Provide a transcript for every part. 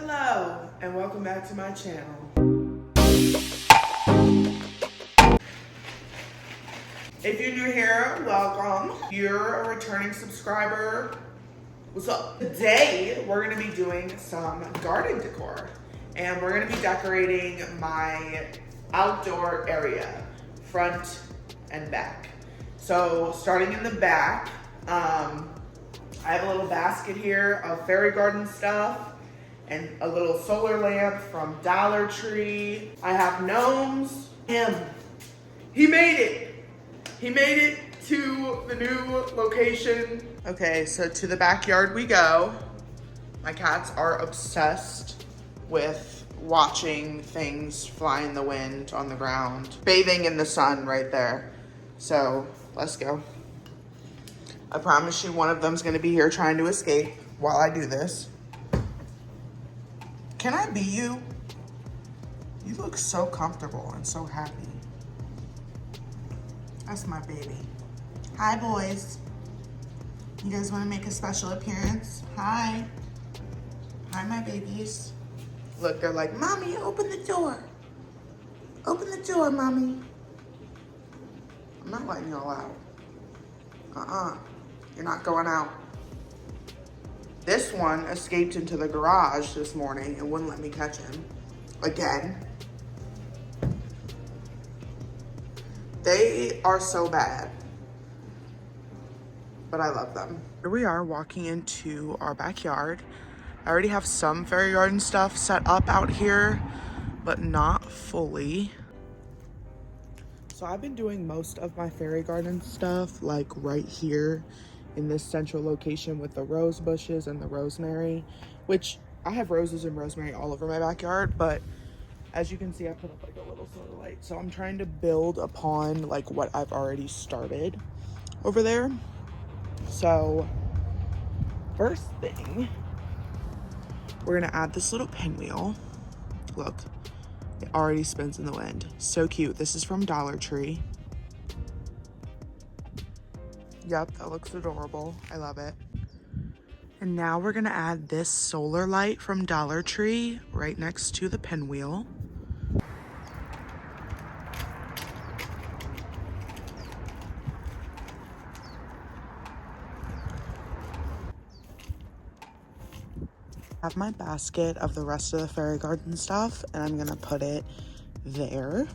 Hello, and welcome back to my channel. If you're new here, welcome. If you're a returning subscriber, what's up? Today, we're gonna be doing some garden decor. And we're gonna be decorating my outdoor area, front and back. So, starting in the back, I have a little basket here of fairy garden stuff and a little solar lamp from Dollar Tree. I have gnomes. He made it. He made it to the new location. Okay, so to the backyard we go. My cats are obsessed with watching things fly in the wind on the ground. Bathing in the sun right there. So let's go. I promise you one of them's gonna be here trying to escape while I do this. Can I be you? You look so comfortable and so happy. That's my baby. Hi, boys. You guys wanna make a special appearance? Hi. Hi, my babies. Look, they're like, Mommy, open the door. Open the door, Mommy. I'm not letting y'all out. You're not going out. This one escaped into the garage this morning and wouldn't let me catch him. Again. They are so bad. But I love them. Here we are walking into our backyard. I already have some fairy garden stuff set up out here, but not fully. So I've been doing most of my fairy garden stuff like right here in this central location with the rose bushes and the rosemary, which I have roses and rosemary all over my backyard, but as you can see, I put up like a little solar light. So I'm trying to build upon like what I've already started over there. So first thing, we're gonna add this little pinwheel. Look, it already spins in the wind. So cute. This is from Dollar Tree. Yep, that looks adorable. I love it. And now we're gonna add this solar light from Dollar Tree right next to the pinwheel. I have my basket of the rest of the fairy garden stuff, and I'm gonna put it there.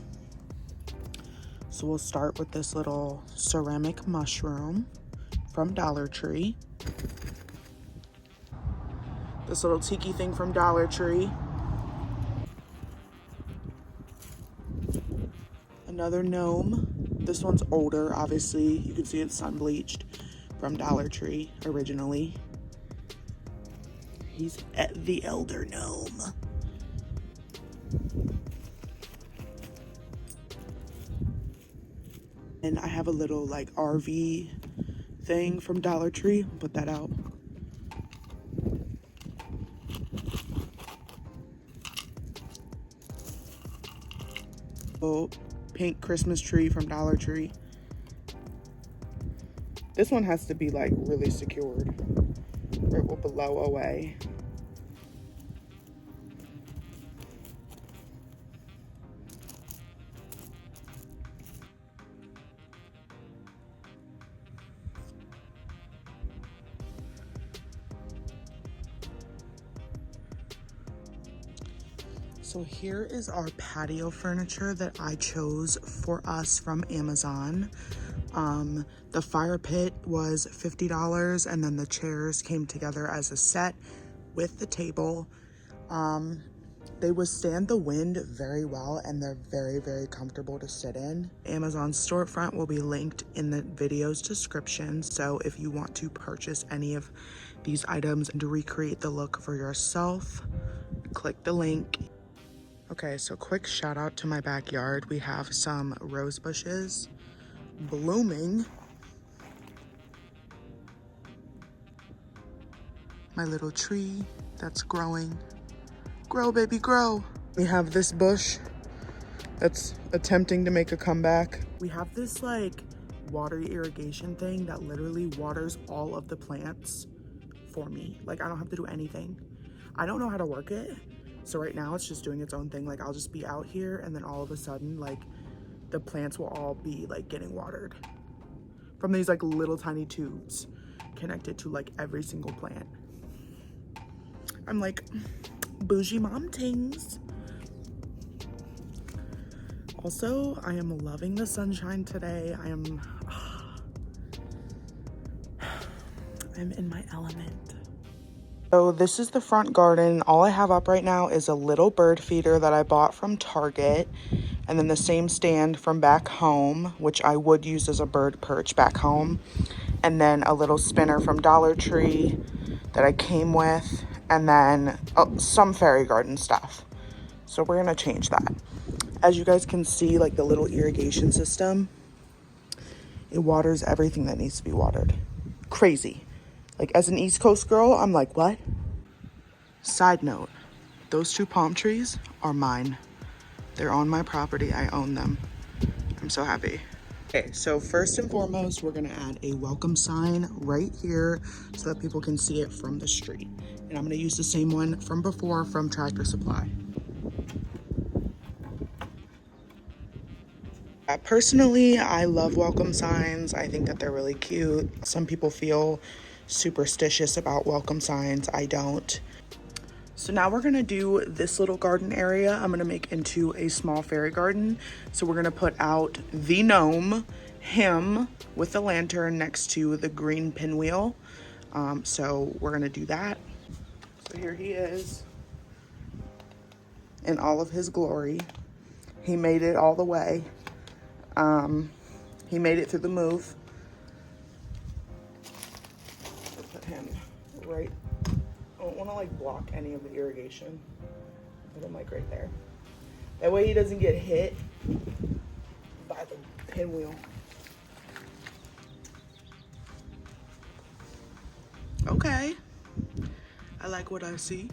So we'll start with this little ceramic mushroom from Dollar Tree. This little tiki thing from Dollar Tree. Another gnome. This one's older, obviously. You can see it's sun bleached from Dollar Tree originally. He's the elder gnome. And I have a little like RV thing from Dollar Tree. Put that out. Oh, pink Christmas tree from Dollar Tree. This one has to be like really secured or it will blow away. So here is our patio furniture that I chose for us from Amazon. The fire pit was $50 and then the chairs came together as a set with the table. They withstand the wind very well and they're very, very comfortable to sit in. Amazon's storefront will be linked in the video's description. So if you want to purchase any of these items and to recreate the look for yourself, click the link. Okay, so quick shout out to my backyard. We have some rose bushes blooming. My little tree that's growing. Grow, baby, grow. We have this bush that's attempting to make a comeback. We have this like water irrigation thing that literally waters all of the plants for me. Like I don't have to do anything. I don't know how to work it. So right now it's just doing its own thing. Like I'll just be out here and then all of a sudden like the plants will all be like getting watered from these like little tiny tubes connected to like every single plant. I'm like bougie mom tings. Also, I am loving the sunshine today. I'm in my element. So this is the front garden. All I have up right now is a little bird feeder that I bought from Target, and then the same stand from back home, which I would use as a bird perch back home, and then a little spinner from Dollar Tree that I came with, and then some fairy garden stuff. So we're gonna change that. As you guys can see, like the little irrigation system, it waters everything that needs to be watered. Crazy. Like as an East Coast girl, I'm like, what? Side note, those 2 palm trees are mine. They're on my property, I own them. I'm so happy. Okay, so first and foremost, we're gonna add a welcome sign right here so that people can see it from the street. And I'm gonna use the same one from before from Tractor Supply. Personally, I love welcome signs. I think that they're really cute. Some people feel superstitious about welcome signs. I don't. So now we're gonna do this little garden area. I'm gonna make into a small fairy garden. So we're gonna put out the gnome, him with the lantern next to the green pinwheel. So we're gonna do that. So here he is in all of his glory. He made it all the way. He made it through the move. I'll put him right. I don't want to like block any of the irrigation. Put him like right there. That way he doesn't get hit by the pinwheel. Okay. I like what I see.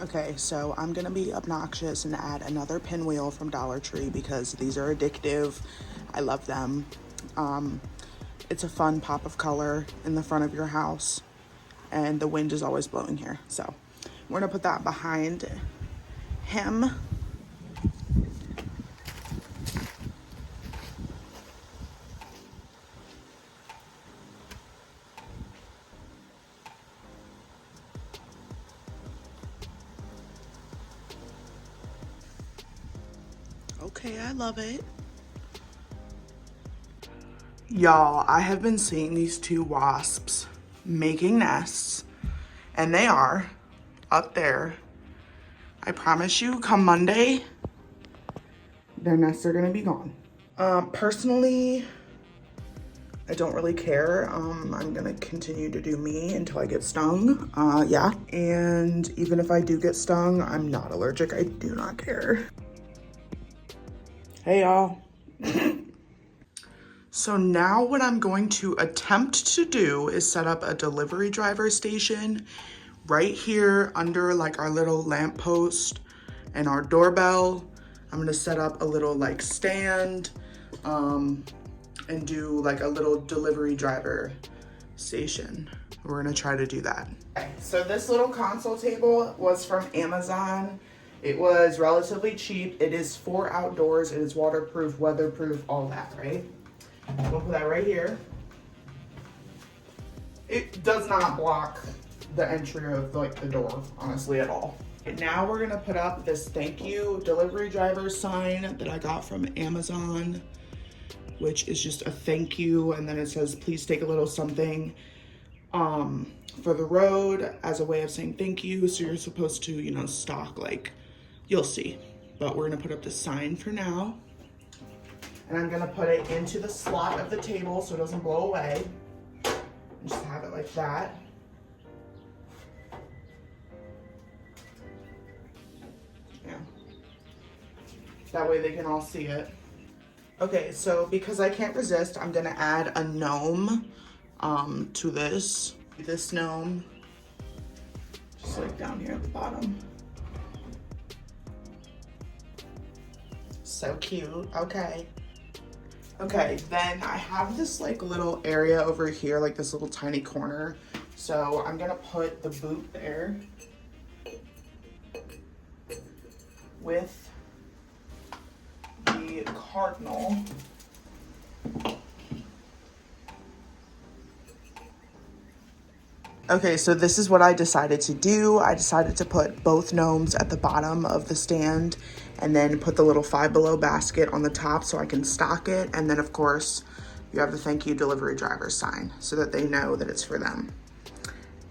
Okay, so I'm gonna be obnoxious and add another pinwheel from Dollar Tree because these are addictive. I love them. It's a fun pop of color in the front of your house, and the wind is always blowing here. So we're gonna put that behind him. Okay, I love it. Y'all, I have been seeing these 2 wasps making nests, and they are up there. I promise you, come Monday, their nests are gonna be gone. Personally, I don't really care. I'm gonna continue to do me until I get stung. Yeah, and even if I do get stung, I'm not allergic. I do not care. Hey y'all. So now what I'm going to attempt to do is set up a delivery driver station right here under like our little lamppost and our doorbell. I'm gonna set up a little like stand and do like a little delivery driver station. We're gonna try to do that. Okay, so this little console table was from Amazon. It was relatively cheap. It is for outdoors. It is waterproof, weatherproof, all that, right? We'll put that right here. It does not block the entry of like the door, honestly, at all. And now we're gonna put up this thank you delivery driver sign that I got from Amazon, which is just a thank you, and then it says, please take a little something for the road as a way of saying thank you. So you're supposed to, you know, stock, like, you'll see. But we're gonna put up the sign for now. And I'm gonna put it into the slot of the table so it doesn't blow away. Just have it like that. Yeah. That way they can all see it. Okay, so because I can't resist, I'm gonna add a gnome to this gnome, just like down here at the bottom. So cute. Okay. Okay, then I have this like little area over here, like this little tiny corner. So I'm gonna put the boot there. with the cardinal. Okay, so this is what I decided to do. I decided to put both gnomes at the bottom of the stand and then put the little Five Below basket on the top so I can stock it. And then of course, you have the thank you delivery driver sign so that they know that it's for them.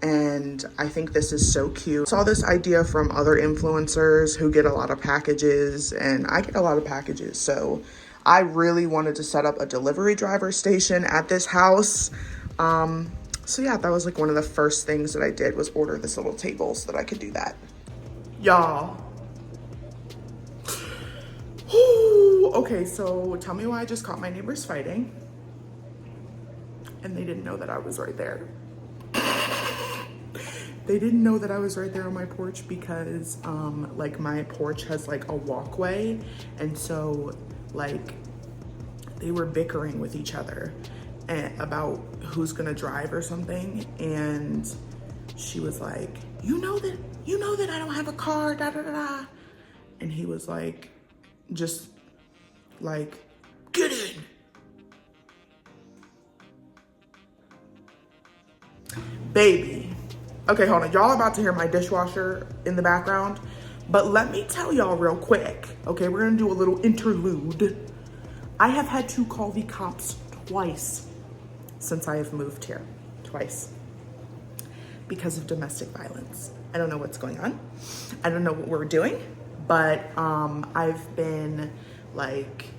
And I think this is so cute. I saw this idea from other influencers who get a lot of packages, and I get a lot of packages. So I really wanted to set up a delivery driver station at this house. So yeah, that was like one of the first things that I did was order this little table so that I could do that. Y'all. Okay, so tell me why I just caught my neighbors fighting. And they didn't know that I was right there. They didn't know that I was right there on my porch because like my porch has like a walkway. And so like they were bickering with each other about who's gonna drive or something. And she was like, you know that I don't have a car, da da da da. And he was like, just like, get in. Baby. Okay, hold on. Y'all are about to hear my dishwasher in the background, but let me tell y'all real quick. Okay, we're gonna do a little interlude. I have had to call the cops twice since I have moved here, twice, because of domestic violence. I don't know what's going on. I don't know what we're doing, but I've been like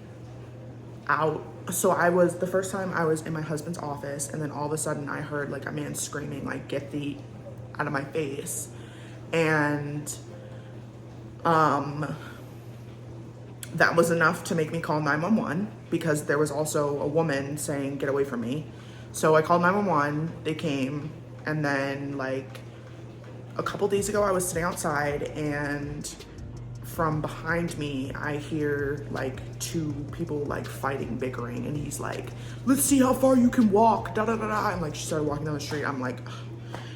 out. So the first time I was in my husband's office, and then all of a sudden I heard like a man screaming, like, get thee out of my face. And that was enough to make me call 911 because there was also a woman saying, get away from me. So I called 911, they came, and then like a couple days ago I was sitting outside and from behind me, I hear like two people like fighting, bickering, and he's like, let's see how far you can walk, da da da da. And like she started walking down the street. I'm like,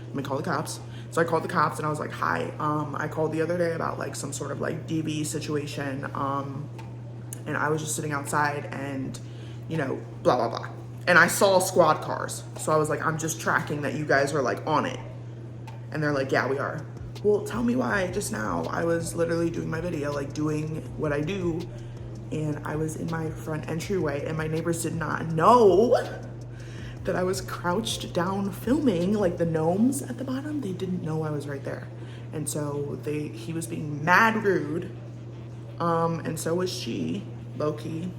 let me call the cops. So I called the cops and I was like, hi, I called the other day about like some sort of like DV situation. And I was just sitting outside and, you know, blah, blah, blah. And I saw squad cars. So I was like, I'm just tracking that you guys are like on it. And they're like, yeah, we are. Well, tell me why just now. I was literally doing my video, like doing what I do. And I was in my front entryway and my neighbors did not know that I was crouched down filming, like the gnomes at the bottom. They didn't know I was right there. And so he was being mad rude. And so was she, low-key.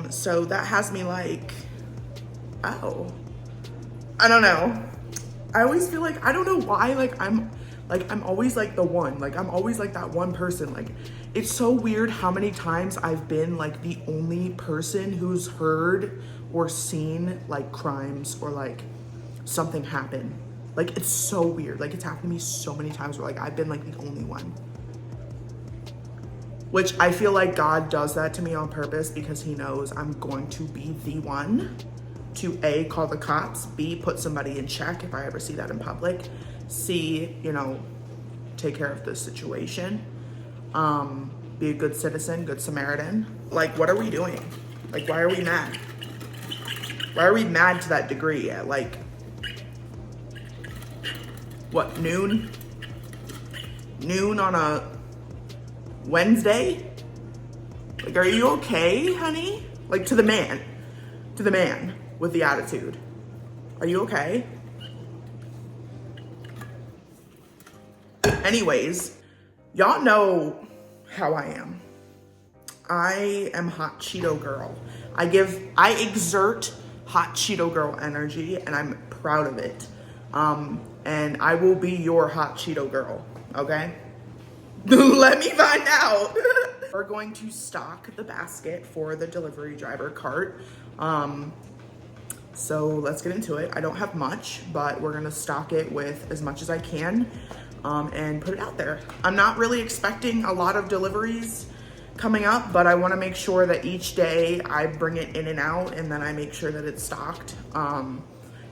So that has me like, oh, I don't know. I always feel like, I don't know why, I'm always like the one, like I'm always like that one person. Like it's so weird how many times I've been like the only person who's heard or seen like crimes or like something happen. Like it's so weird. Like it's happened to me so many times where like I've been like the only one. Which I feel like God does that to me on purpose because he knows I'm going to be the one to A, call the cops, B, put somebody in check if I ever see that in public, C, you know, take care of the situation, be a good citizen, good Samaritan. Like, what are we doing? Like, why are we mad? Why are we mad to that degree at like, what, noon? Noon on a Wednesday? Like, are you okay, honey? Like, to the man with the attitude. Are you okay? Anyways, y'all know how I am. I am hot Cheeto girl. I exert hot Cheeto girl energy and I'm proud of it. And I will be your hot Cheeto girl, okay? Let me find out. We're going to stock the basket for the delivery driver cart. So let's get into it. I don't have much, but we're gonna stock it with as much as I can and put it out there. I'm not really expecting a lot of deliveries coming up, but I wanna make sure that each day I bring it in and out and then I make sure that it's stocked.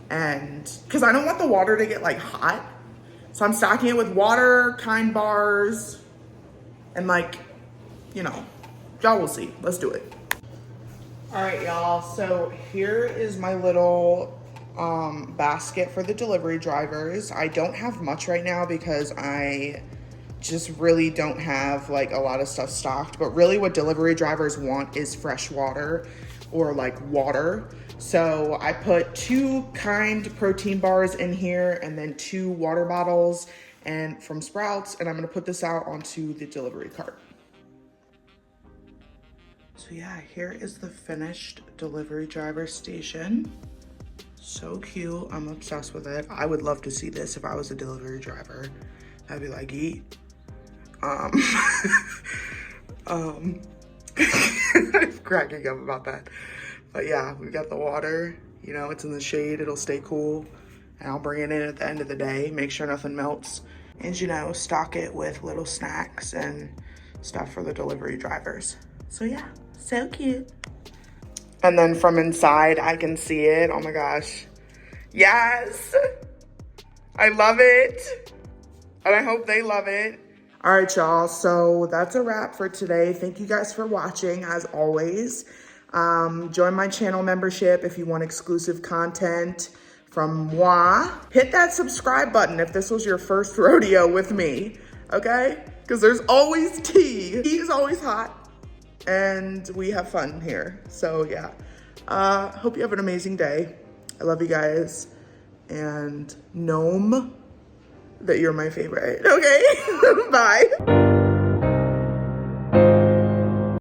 And cause I don't want the water to get like hot So I'm stocking it with water, kind bars, and like, you know, y'all will see. Let's do it. All right, y'all. So here is my little basket for the delivery drivers. I don't have much right now because I just really don't have like a lot of stuff stocked, but really what delivery drivers want is fresh water or like water. So I put 2 kind protein bars in here and then 2 water bottles and from Sprouts, and I'm gonna put this out onto the delivery cart. So yeah, here is the finished delivery driver station. So cute, I'm obsessed with it. I would love to see this if I was a delivery driver. I'd be like, eat. I'm cracking up about that. But yeah, we got the water, you know, it's in the shade, it'll stay cool. And I'll bring it in at the end of the day, make sure nothing melts. And you know, stock it with little snacks and stuff for the delivery drivers. So yeah, so cute. And then from inside, I can see it. Oh my gosh. Yes. I love it. And I hope they love it. All right, y'all. So that's a wrap for today. Thank you guys for watching, as always. Join my channel membership if you want exclusive content from moi. Hit that subscribe button if this was your first rodeo with me, okay? Because there's always tea. Tea is always hot. And we have fun here. So yeah, hope you have an amazing day. I love you guys. And gnome that you're my favorite, okay? Bye.